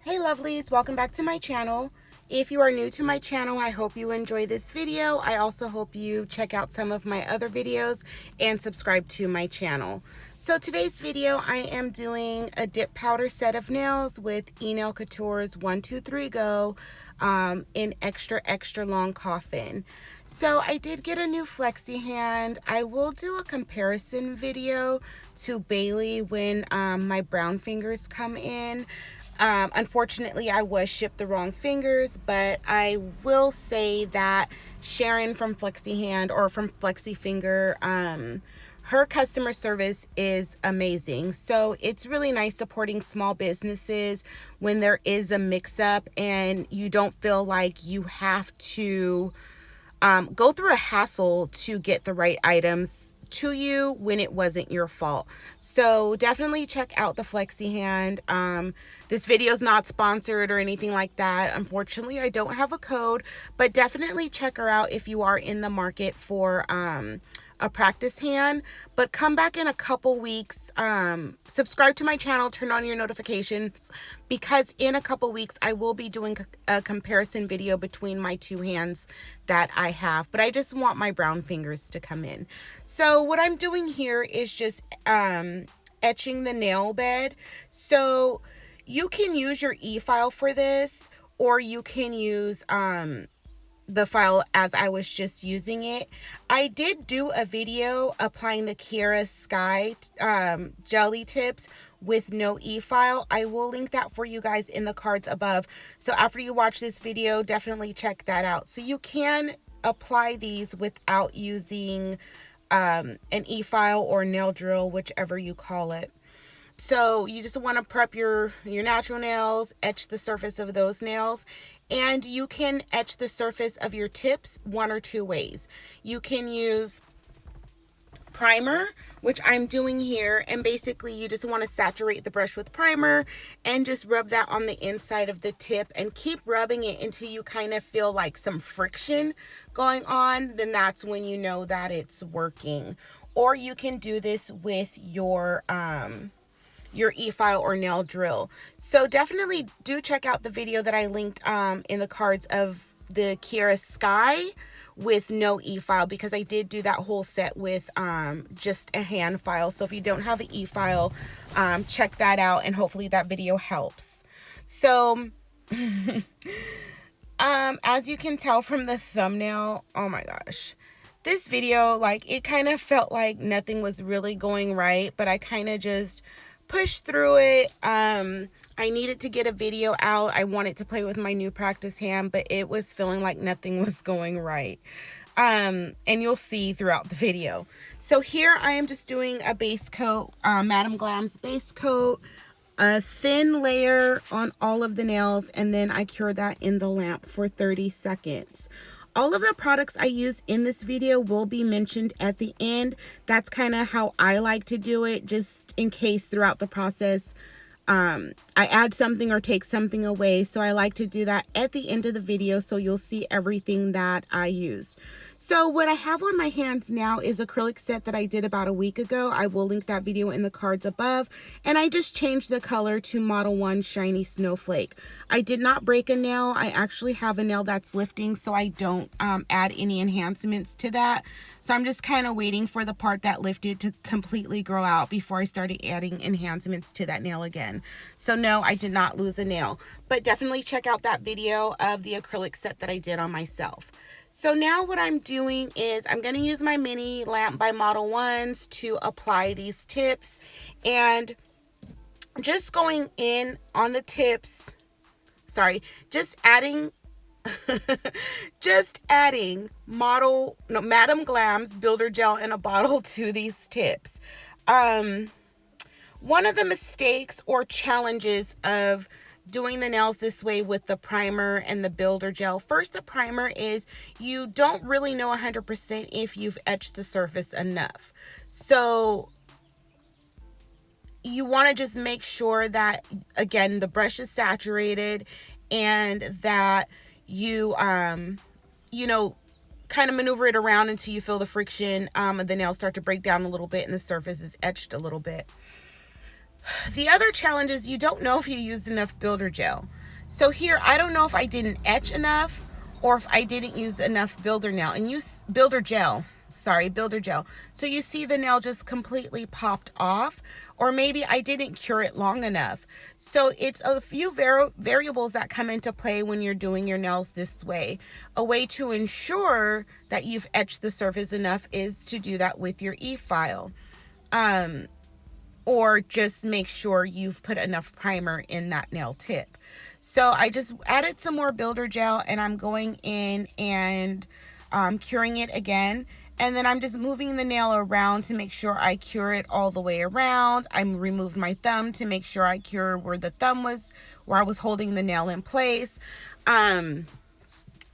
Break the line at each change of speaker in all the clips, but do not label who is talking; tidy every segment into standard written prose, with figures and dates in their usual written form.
Hey lovelies, welcome back to my channel. If you are new to my channel, I hope you enjoy this video. I also hope you check out some of my other videos and subscribe to my channel. So today's video, I am doing a dip powder set of nails with E-Nail Couture's 123 Go in extra long coffin. So I did get a new flexi hand. I will do a comparison video to Bailey when my brown fingers come in. Unfortunately, I was shipped the wrong fingers, but I will say that Sharon from FlexiHand or from Flexifinger, her customer service is amazing. So it's really nice supporting small businesses when there is a mix-up and you don't feel like you have to go through a hassle to get the right items to you when it wasn't your fault. So definitely check out the flexi hand. This video is not sponsored or anything like that. Unfortunately, I don't have a code, but definitely check her out if you are in the market for a practice hand. But come back in a couple weeks, subscribe to my channel, turn on your notifications, because in a couple weeks I will be doing a comparison video between my two hands that I have, but I just want my brown fingers to come in. So what I'm doing here is just etching the nail bed. So you can use your e-file for this, or you can use the file as I was just using it. I did do a video applying the Kiara Sky jelly tips with no e-file. I will link that for you guys in the cards above. So after you watch this video, definitely check that out. So you can apply these without using an e-file or nail drill, whichever you call it. So you just want to prep your natural nails, etch the surface of those nails, and you can etch the surface of your tips one or two ways. You can use primer, which I'm doing here, and basically you just want to saturate the brush with primer and just rub that on the inside of the tip and keep rubbing it until you kind of feel like some friction going on. Then that's when you know that it's working. Or you can do this with your e-file or nail drill. So definitely do check out the video that I linked in the cards of the Kiara Sky with no e-file, because I did do that whole set with just a hand file. So if you don't have an e-file, check that out, and hopefully that video helps. So as you can tell from the thumbnail, oh my gosh, this video, like, it kind of felt like nothing was really going right, but I kind of just pushed through it. I needed to get a video out. I wanted to play with my new practice hand, but it was feeling like nothing was going right. And you'll see throughout the video. So here I am just doing a base coat, Madam Glam's base coat, a thin layer on all of the nails, and then I cure that in the lamp for 30 seconds. All of the products I use in this video will be mentioned at the end. That's kind of how I like to do it, just in case throughout the process I add something or take something away. So I like to do that at the end of the video, so you'll see everything that I used. So what I have on my hands now is acrylic set that I did about a week ago. I will link that video in the cards above. And I just changed the color to Model 1 Shiny Snowflake. I did not break a nail. I actually have a nail that's lifting, so I don't add any enhancements to that. So I'm just kind of waiting for the part that lifted to completely grow out before I started adding enhancements to that nail again. So no, I did not lose a nail. But definitely check out that video of the acrylic set that I did on myself. So now what I'm doing is I'm going to use my mini lamp by Model 1s to apply these tips, and just going in on the tips, just adding Madam Glam's builder gel in a bottle to these tips. One of the mistakes or challenges of doing the nails this way with the primer and the builder gel. First, the primer is you don't really know 100% if you've etched the surface enough. So you want to just make sure that, again, the brush is saturated and that you, you know, kind of maneuver it around until you feel the friction. The nails start to break down a little bit and the surface is etched a little bit. The other challenge is you don't know if you used enough builder gel. So here, I don't know if I didn't etch enough or if I didn't use enough builder nail and use builder gel. Sorry, builder gel. So you see the nail just completely popped off, or maybe I didn't cure it long enough. So it's a few variables that come into play when you're doing your nails this way. A way to ensure that you've etched the surface enough is to do that with your e-file. Or just make sure you've put enough primer in that nail tip. So I just added some more builder gel and I'm going in and curing it again. And then I'm just moving the nail around to make sure I cure it all the way around. I removed my thumb to make sure I cure where the thumb was, where I was holding the nail in place.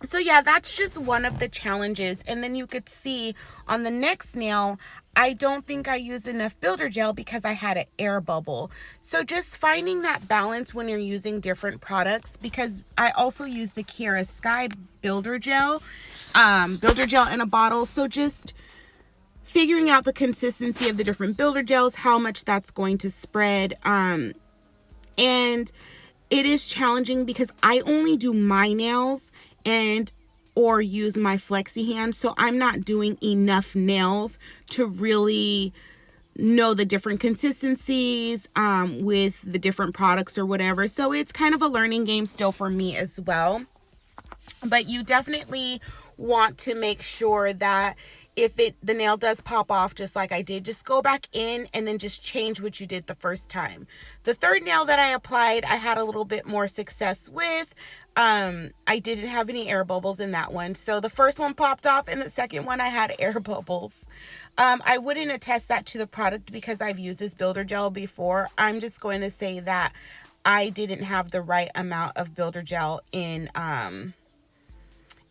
So yeah, that's just one of the challenges. And then you could see on the next nail, I don't think I used enough builder gel because I had an air bubble. So just finding that balance when you're using different products, because I also use the Kiara Sky builder gel in a bottle. So just figuring out the consistency of the different builder gels, how much that's going to spread. And it is challenging because I only do my nails or use my flexihand, so I'm not doing enough nails to really know the different consistencies with the different products or whatever. So it's kind of a learning game still for me as well. But you definitely want to make sure that if the nail does pop off just like I did, just go back in and then just change what you did the first time. The third nail that I applied, I had a little bit more success with. I didn't have any air bubbles in that one. So the first one popped off and the second one I had air bubbles. I wouldn't attest that to the product because I've used this builder gel before. I'm just going to say that I didn't have the right amount of builder gel in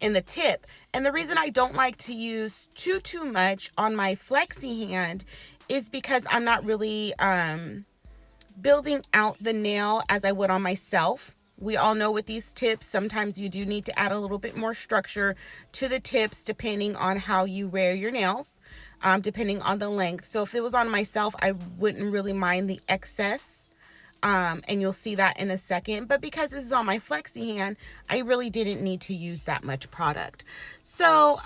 the tip. And the reason I don't like to use too much on my flexi hand is because I'm not really building out the nail as I would on myself. We all know with these tips, sometimes you do need to add a little bit more structure to the tips depending on how you wear your nails, depending on the length. So if it was on myself, I wouldn't really mind the excess. And you'll see that in a second. But because this is on my flexi hand, I really didn't need to use that much product. So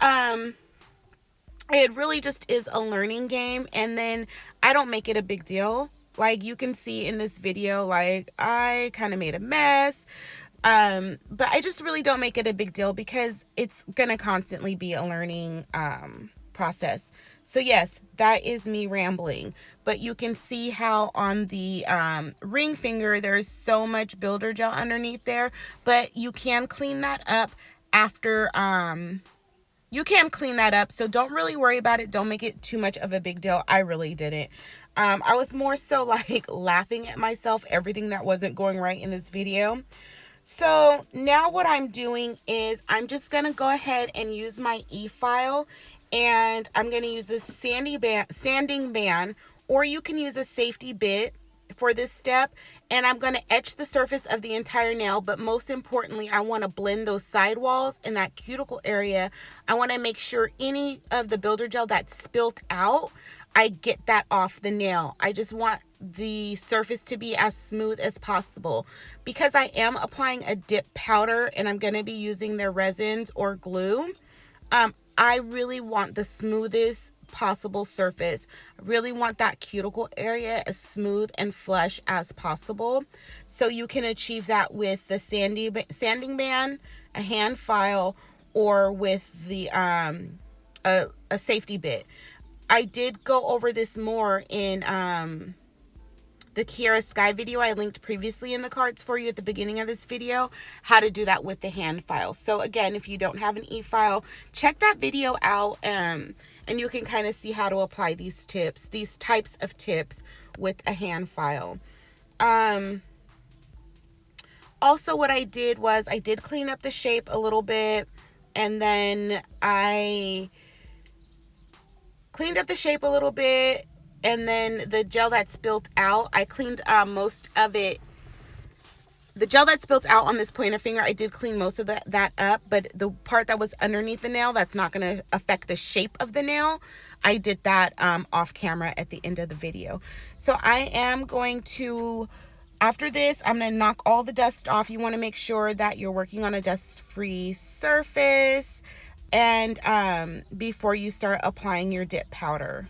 it really just is a learning game. And then I don't make it a big deal. Like you can see in this video, like I kind of made a mess. But I just really don't make it a big deal because it's going to constantly be a learning process. So yes, that is me rambling, but you can see how on the ring finger, there's so much builder gel underneath there, but you can clean that up after, so don't really worry about it. Don't make it too much of a big deal. I really didn't. I was more so like laughing at myself, everything that wasn't going right in this video. So now what I'm doing is I'm just going to go ahead and use my e-file, and I'm going to use this sanding band, or you can use a safety bit for this step. And I'm going to etch the surface of the entire nail, but most importantly, I want to blend those sidewalls in that cuticle area. I want to make sure any of the builder gel that's spilt out, I get that off the nail. I just want the surface to be as smooth as possible. Because I am applying a dip powder and I'm going to be using their resins or glue, I really want the smoothest possible surface. I really want that cuticle area as smooth and flush as possible. So you can achieve that with the sanding band, a hand file, or with the a safety bit. I did go over this more in the Kiara Sky video I linked previously in the cards for you at the beginning of this video, how to do that with the hand file. So again, if you don't have an e-file, check that video out and you can kind of see how to apply these types of tips with a hand file. Also what I did was I did clean up the shape a little bit, and then I cleaned up the shape a little bit, and then the gel that spilled out, I cleaned most of it, the gel that spilled out on this pointer finger, I did clean most of that up, but the part that was underneath the nail, that's not going to affect the shape of the nail. I did that off camera at the end of the video. So I am going to, after this, I'm going to knock all the dust off. You want to make sure that you're working on a dust-free surface, and before you start applying your dip powder.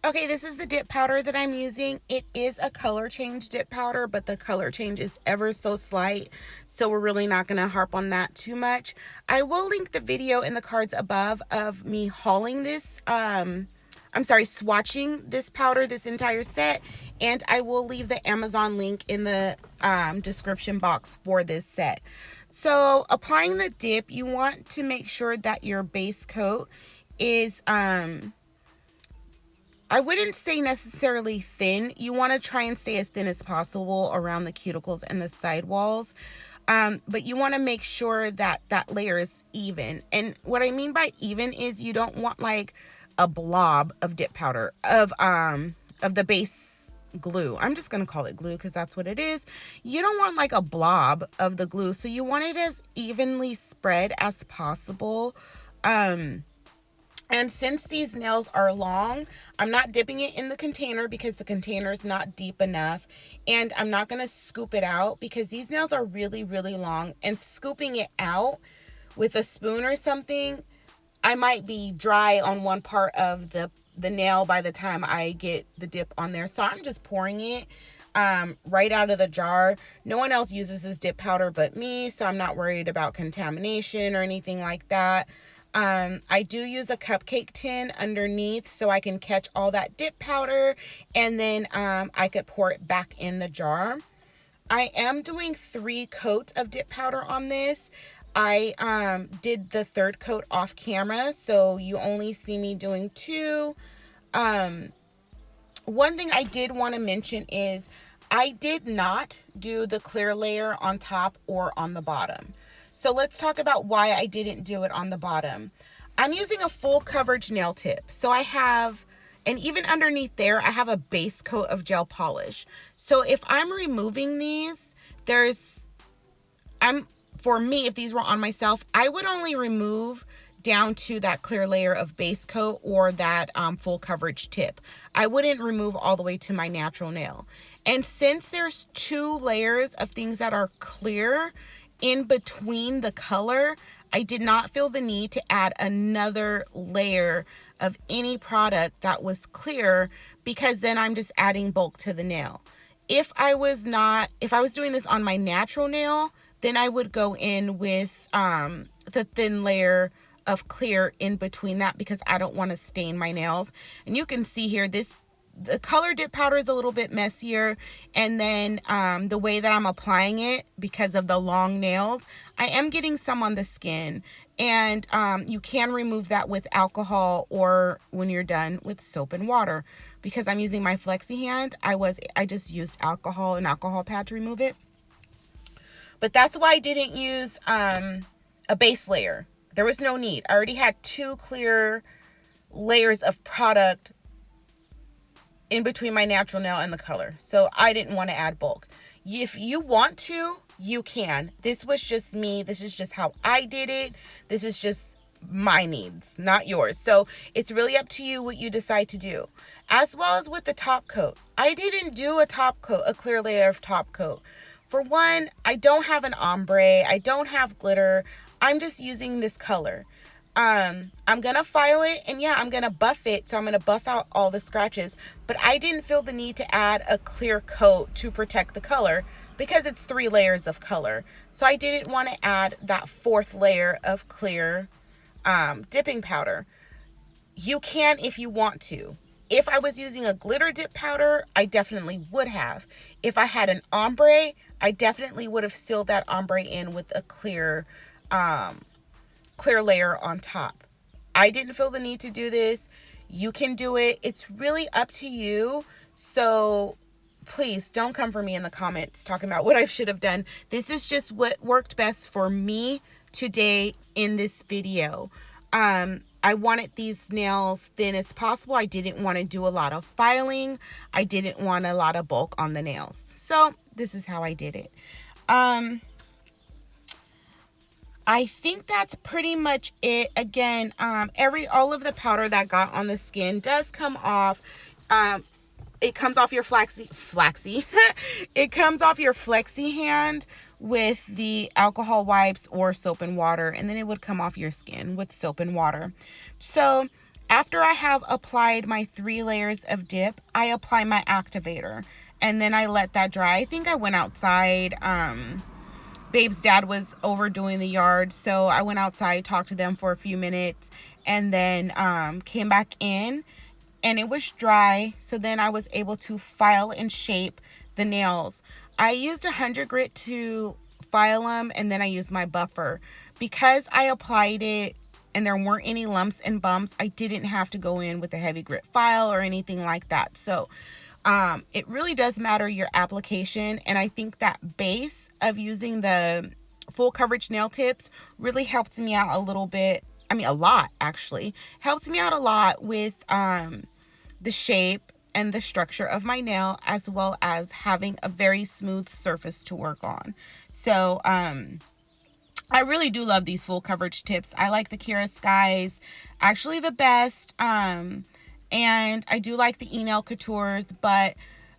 Okay, this is the dip powder that I'm using. It is a color change dip powder, but the color change is ever so slight, so we're really not going to harp on that too much. I will link the video in the cards above of me hauling this, swatching this powder, this entire set, and I will leave the Amazon link in the description box for this set. So applying the dip, you want to make sure that your base coat is I wouldn't say necessarily thin. You want to try and stay as thin as possible around the cuticles and the sidewalls. But you want to make sure that that layer is even. And what I mean by even is you don't want like a blob of dip powder, of the base glue. I'm just going to call it glue because that's what it is. You don't want like a blob of the glue. So you want it as evenly spread as possible. And since these nails are long, I'm not dipping it in the container because the container is not deep enough. And I'm not going to scoop it out because these nails are really, really long. And scooping it out with a spoon or something, I might be dry on one part of the nail by the time I get the dip on there. So I'm just pouring it right out of the jar. No one else uses this dip powder but me, so I'm not worried about contamination or anything like that. I do use a cupcake tin underneath so I can catch all that dip powder, and then I could pour it back in the jar. I am doing 3 coats of dip powder on this. I did the 3rd coat off camera, so you only see me doing 2. One thing I did want to mention is I did not do the clear layer on top or on the bottom. So let's talk about why I didn't do it on the bottom. I'm using a full coverage nail tip. So I have, and even underneath there, I have a base coat of gel polish. So if I'm removing these, for me, if these were on myself, I would only remove down to that clear layer of base coat or that full coverage tip. I wouldn't remove all the way to my natural nail. And since there's 2 layers of things that are clear in between the color, I did not feel the need to add another layer of any product that was clear, because then I'm just adding bulk to the nail. If I was doing this on my natural nail, then I would go in with the thin layer of clear in between that, because I don't want to stain my nails. And you can see here, the color dip powder is a little bit messier, and then the way that I'm applying it, because of the long nails, I am getting some on the skin. And you can remove that with alcohol, or when you're done, with soap and water. Because I'm using my flexihand, I just used alcohol, an alcohol pad, to remove it. But that's why I didn't use a base layer. There was no need. I already had 2 clear layers of product in between my natural nail and the color. So I didn't want to add bulk. If you want to, you can. This was just me. This is just how I did it. This is just my needs, not yours. So it's really up to you what you decide to do. As well as with the top coat. I didn't do a top coat, a clear layer of top coat. For one, I don't have an ombre. I don't have glitter. I'm just using this color. I'm gonna file it, and yeah, I'm gonna buff it, so I'm gonna buff out all the scratches, but I didn't feel the need to add a clear coat to protect the color because it's 3 layers of color. So I didn't want to add that 4th layer of clear dipping powder. You can if you want to. If I was using a glitter dip powder, I definitely would have. If I had an ombre, I definitely would have sealed that ombre in with a clear layer on top. I didn't feel the need to do this. You can do it. It's really up to you. So please don't come for me in the comments talking about what I should have done. This is just what worked best for me today in this video. I wanted these nails thin as possible. I didn't want to do a lot of filing. I didn't want a lot of bulk on the nails. So this is how I did it. I think that's pretty much it. Again, all of the powder that got on the skin does come off. It comes off your it comes off your flexihand with the alcohol wipes or soap and water, and then it would come off your skin with soap and water. So after I have applied my 3 layers of dip, I apply my activator, and then I let that dry. I think I went outside. Babe's dad was over doing the yard, so I went outside, talked to them for a few minutes, and then came back in, and it was dry. So then I was able to file and shape the nails. I used 100 grit to file them, and then I used my buffer. Because I applied it and there weren't any lumps and bumps, I didn't have to go in with a heavy grit file or anything like that. So it really does matter your application, and I think that base of using the full coverage nail tips really helped me out a little bit. I mean, a lot actually. Helped me out a lot with the shape and the structure of my nail, as well as having a very smooth surface to work on. So I really do love these full coverage tips. I like the Kira Skies actually the best. And I do like the E-Nail Coutures, but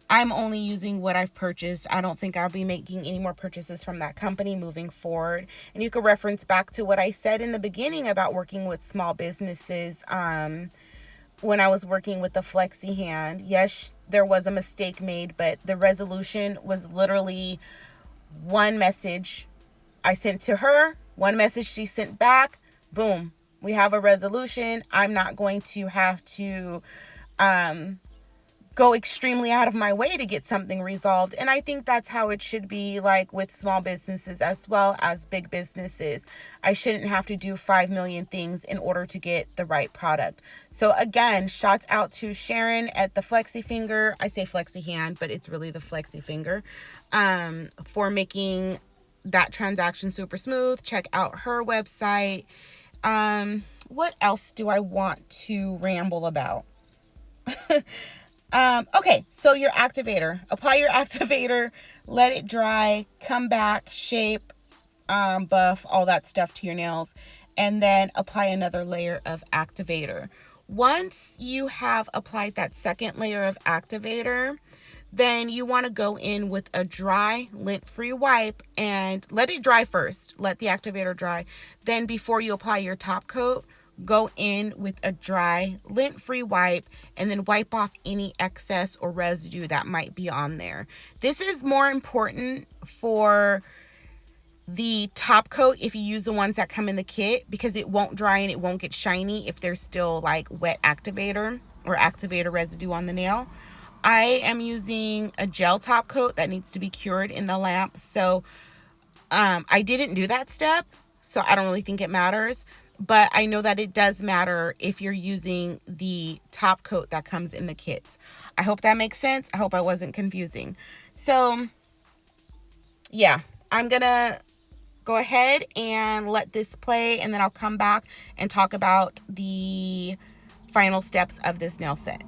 I'm only using what I've purchased. I don't think I'll be making any more purchases from that company moving forward. And you can reference back to what I said in the beginning about working with small businesses. When I was working with the FlexiHand, yes, there was a mistake made, but the resolution was literally one message I sent to her, one message she sent back, boom. We have a resolution. I'm not going to have to go extremely out of my way to get something resolved. And I think that's how it should be, like with small businesses as well as big businesses. I shouldn't have to do 5 million things in order to get the right product. So again, shouts out to Sharon at the Flexifinger. I say FlexiHand, but it's really the Flexifinger, for making that transaction super smooth. Check out her website. What else do I want to ramble about? Okay, so your activator. Apply your activator, let it dry, come back, shape, buff, all that stuff to your nails, and then apply another layer of activator. Once you have applied that second layer of activator, then you want to go in with a dry, lint-free wipe and let it dry first. Let the activator dry. Then before you apply your top coat, go in with a dry, lint-free wipe and then wipe off any excess or residue that might be on there. This is more important for the top coat if you use the ones that come in the kit, because it won't dry and it won't get shiny if there's still like wet activator or activator residue on the nail. I am using a gel top coat that needs to be cured in the lamp. So I didn't do that step, so I don't really think it matters. But I know that it does matter if you're using the top coat that comes in the kits. I hope that makes sense. I hope I wasn't confusing. So yeah, I'm gonna go ahead and let this play, and then I'll come back and talk about the final steps of this nail set.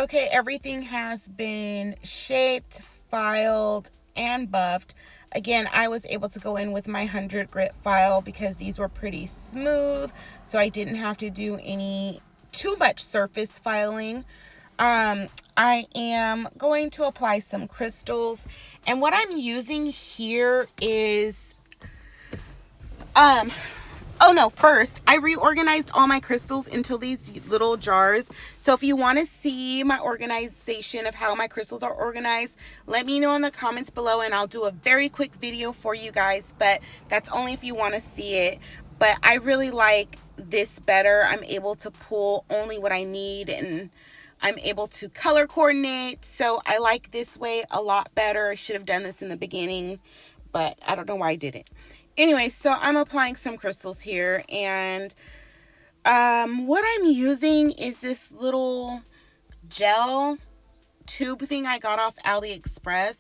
Okay, everything has been shaped, filed, and buffed. Again, I was able to go in with my 100 grit file because these were pretty smooth, so I didn't have to do too much surface filing. I am going to apply some crystals, and what I'm using here is oh no, first I reorganized all my crystals into these little jars. So if you want to see my organization of how my crystals are organized, let me know in the comments below and I'll do a very quick video for you guys, but that's only if you want to see it. But I really like this better. I'm able to pull only what I need and I'm able to color coordinate. So I like this way a lot better. I should have done this in the beginning, but I don't know why I didn't. Anyway, so I'm applying some crystals here, and what I'm using is this little gel tube thing I got off AliExpress.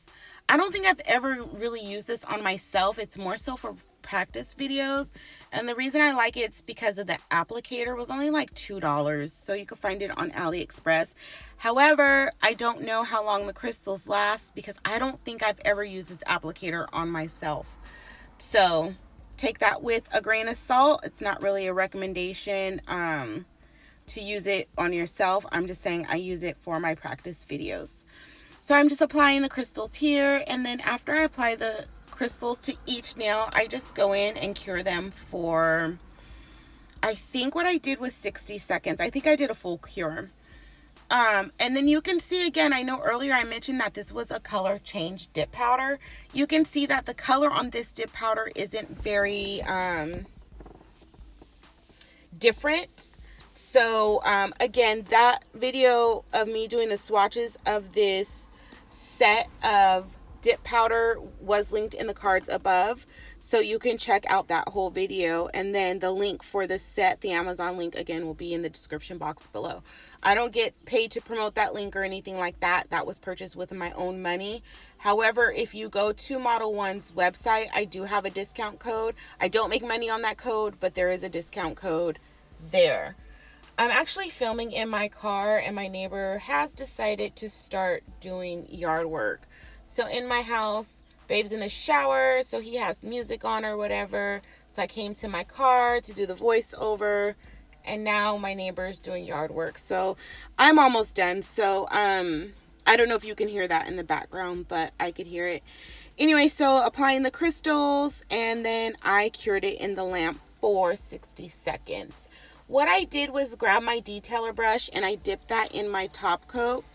I don't think I've ever really used this on myself. It's more so for practice videos, and the reason I like it is because of the applicator. It was only like $2, so you can find it on AliExpress. However, I don't know how long the crystals last because I don't think I've ever used this applicator on myself. So take that with a grain of salt. It's not really a recommendation to use it on yourself. I'm just saying I use it for my practice videos. So I'm just applying the crystals here, and then after I apply the crystals to each nail, I just go in and cure them for, I think what I did was 60 seconds. I think I did a full cure. And then you can see again, I know earlier I mentioned that this was a color change dip powder. You can see that the color on this dip powder isn't very different. So again, that video of me doing the swatches of this set of dip powder was linked in the cards above, so you can check out that whole video, and then the link for the set, the Amazon link, again will be in the description box below. I don't get paid to promote that link or anything like that. That was purchased with my own money. However, if you go to Model 1's website, I do have a discount code. I don't make money on that code, but there is a discount code there. I'm actually filming in my car, and my neighbor has decided to start doing yard work. So in my house, babe's in the shower, so he has music on or whatever. So I came to my car to do the voiceover, and now my neighbor's doing yard work. So I'm almost done. So I don't know if you can hear that in the background, but I could hear it. Anyway, so applying the crystals, and then I cured it in the lamp for 60 seconds. What I did was grab my detailer brush and I dipped that in my top coat.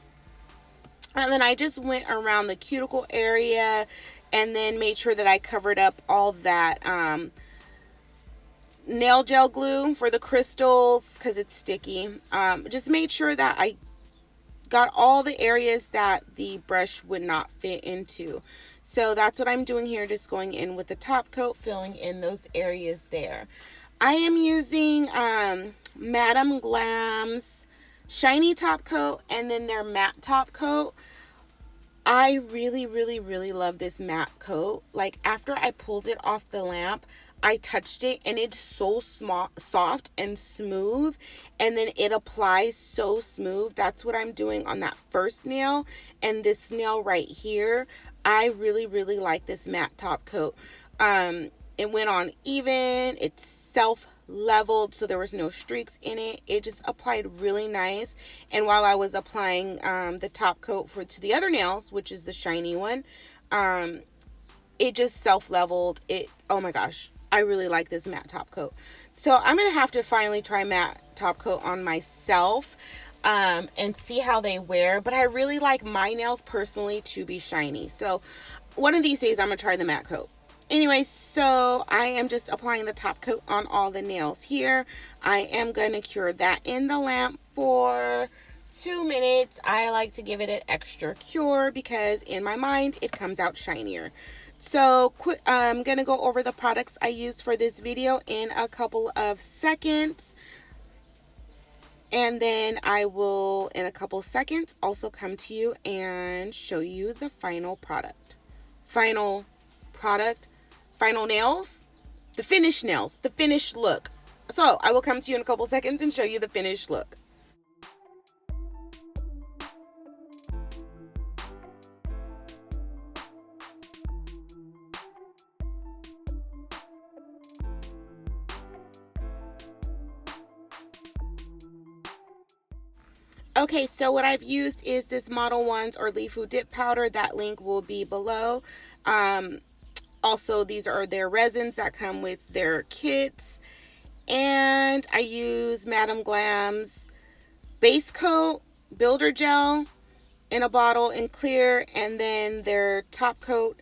And then I just went around the cuticle area and then made sure that I covered up all that nail gel glue for the crystals because it's sticky. Just made sure that I got all the areas that the brush would not fit into. So that's what I'm doing here, just going in with the top coat, filling in those areas there. I am using Madame Glam's shiny top coat and then their matte top coat. I really love this matte coat. Like, after I pulled it off the lamp, I touched it and it's so soft and smooth, and then it applies so smooth. That's what I'm doing on that first nail, and this nail right here, I really like this matte top coat. It went on even, it's self-leveled, so there was no streaks in it. It just applied really nice. And while I was applying the top coat to the other nails, which is the shiny one, it just self-leveled it. Oh my gosh, I really like this matte top coat. So I'm gonna have to finally try matte top coat on myself and see how they wear. But I really like my nails personally to be shiny, so one of these days I'm gonna try the matte coat. Anyway, so I am just applying the top coat on all the nails here. I am going to cure that in the lamp for 2 minutes. I like to give it an extra cure because in my mind it comes out shinier. So I'm going to go over the products I used for this video in a couple of seconds. And then I will, in a couple seconds, also come to you and show you the final product. Final nails, the finished nails, the finished look. So I will come to you in a couple seconds and show you the finished look. Okay, so what I've used is this Modelones or Leafu dip powder. That link will be below. Also, these are their resins that come with their kits. And I use Madam Glam's base coat builder gel in a bottle in clear, and then their top coat,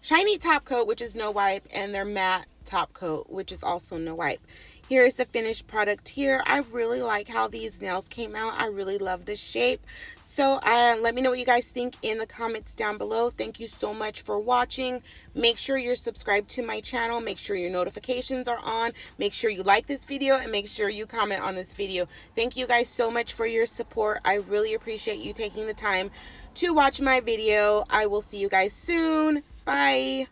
shiny top coat, which is no wipe, and their matte top coat, which is also no wipe. Here is the finished product here. I really like how these nails came out. I really love this shape. So let me know what you guys think in the comments down below. Thank you so much for watching. Make sure you're subscribed to my channel. Make sure your notifications are on. Make sure you like this video and make sure you comment on this video. Thank you guys so much for your support. I really appreciate you taking the time to watch my video. I will see you guys soon. Bye.